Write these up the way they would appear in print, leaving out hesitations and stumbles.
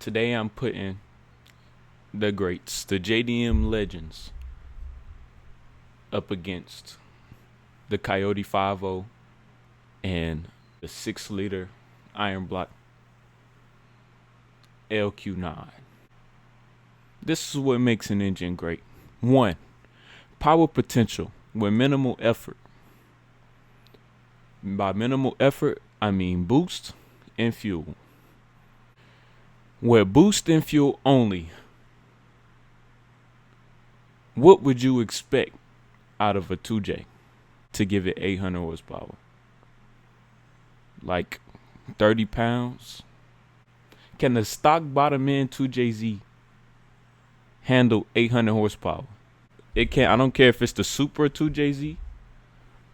Today I'm putting the greats, the JDM legends, up against the Coyote 5.0 and the 6-liter iron block LQ9. This is what makes an engine great. 1. Power potential with minimal effort. By minimal effort, I mean boost and fuel. With boost and fuel only, what would you expect out of a 2J to give it 800 horsepower? Like 30 pounds? Can the stock bottom end 2JZ handle 800 horsepower? It can't. I don't care if it's the Super 2JZ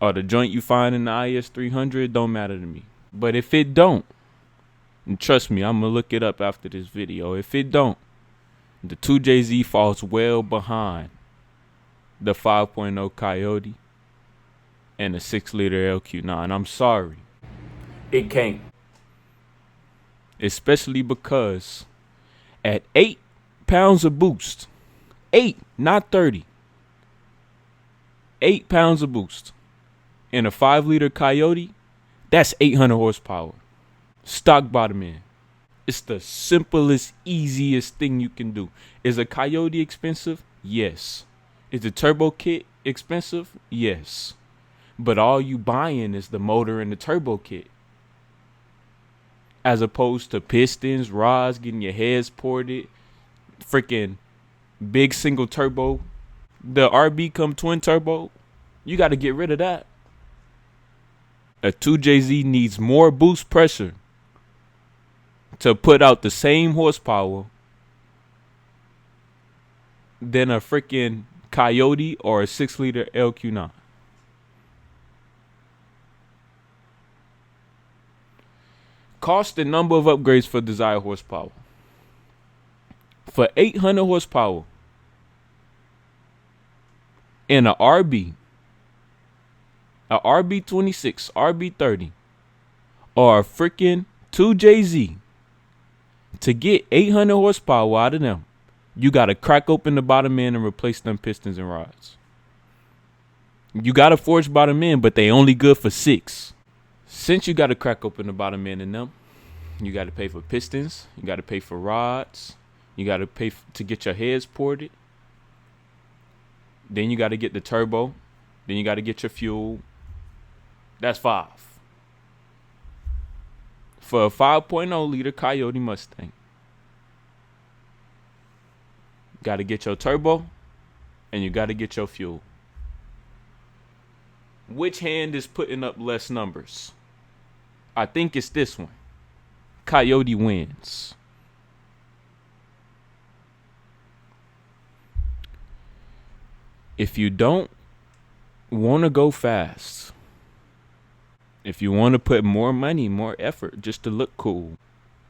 or the joint you find in the IS300. It don't matter to me. But if it don't, and trust me, I'm going to look it up after this video. If it don't, the 2JZ falls well behind the 5.0 Coyote and the 6-liter LQ9. I'm sorry. It can't. Especially because at 8 pounds of boost, 8, not 30, 8 pounds of boost in a 5-liter Coyote, that's 800 horsepower. Stock bottom end. It's the simplest, easiest thing you can do. Is a Coyote expensive? Yes. Is the turbo kit expensive? Yes. But all you buying is the motor and the turbo kit. As opposed to pistons, rods, getting your heads ported, freaking big single turbo. The RB come twin turbo. You got to get rid of that. A 2JZ needs more boost pressure to put out the same horsepower than a freaking Coyote or a 6-liter LQ9. Cost and number of upgrades for desired horsepower. For 800 horsepower in a RB, a RB26, RB30, or a freaking 2JZ, to get 800 horsepower out of them, you got to crack open the bottom end and replace them pistons and rods. You got to forge bottom end, but they only good for 6. Since you got to crack open the bottom end in them, you got to pay for pistons, you got to pay for rods, you got to pay to get your heads ported. Then you got to get the turbo, then you got to get your fuel. That's 5. For a 5.0 liter Coyote Mustang, you got to get your turbo and you got to get your fuel. Which hand is putting up less numbers? I think it's this one. Coyote wins. If you don't want to go fast, if you want to put more money, more effort just to look cool,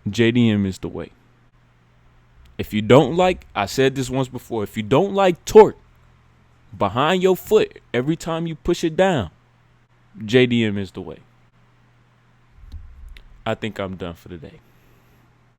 JDM is the way. If you don't like, I said this once before, if you don't like torque behind your foot every time you push it down, JDM is the way. I think I'm done for today.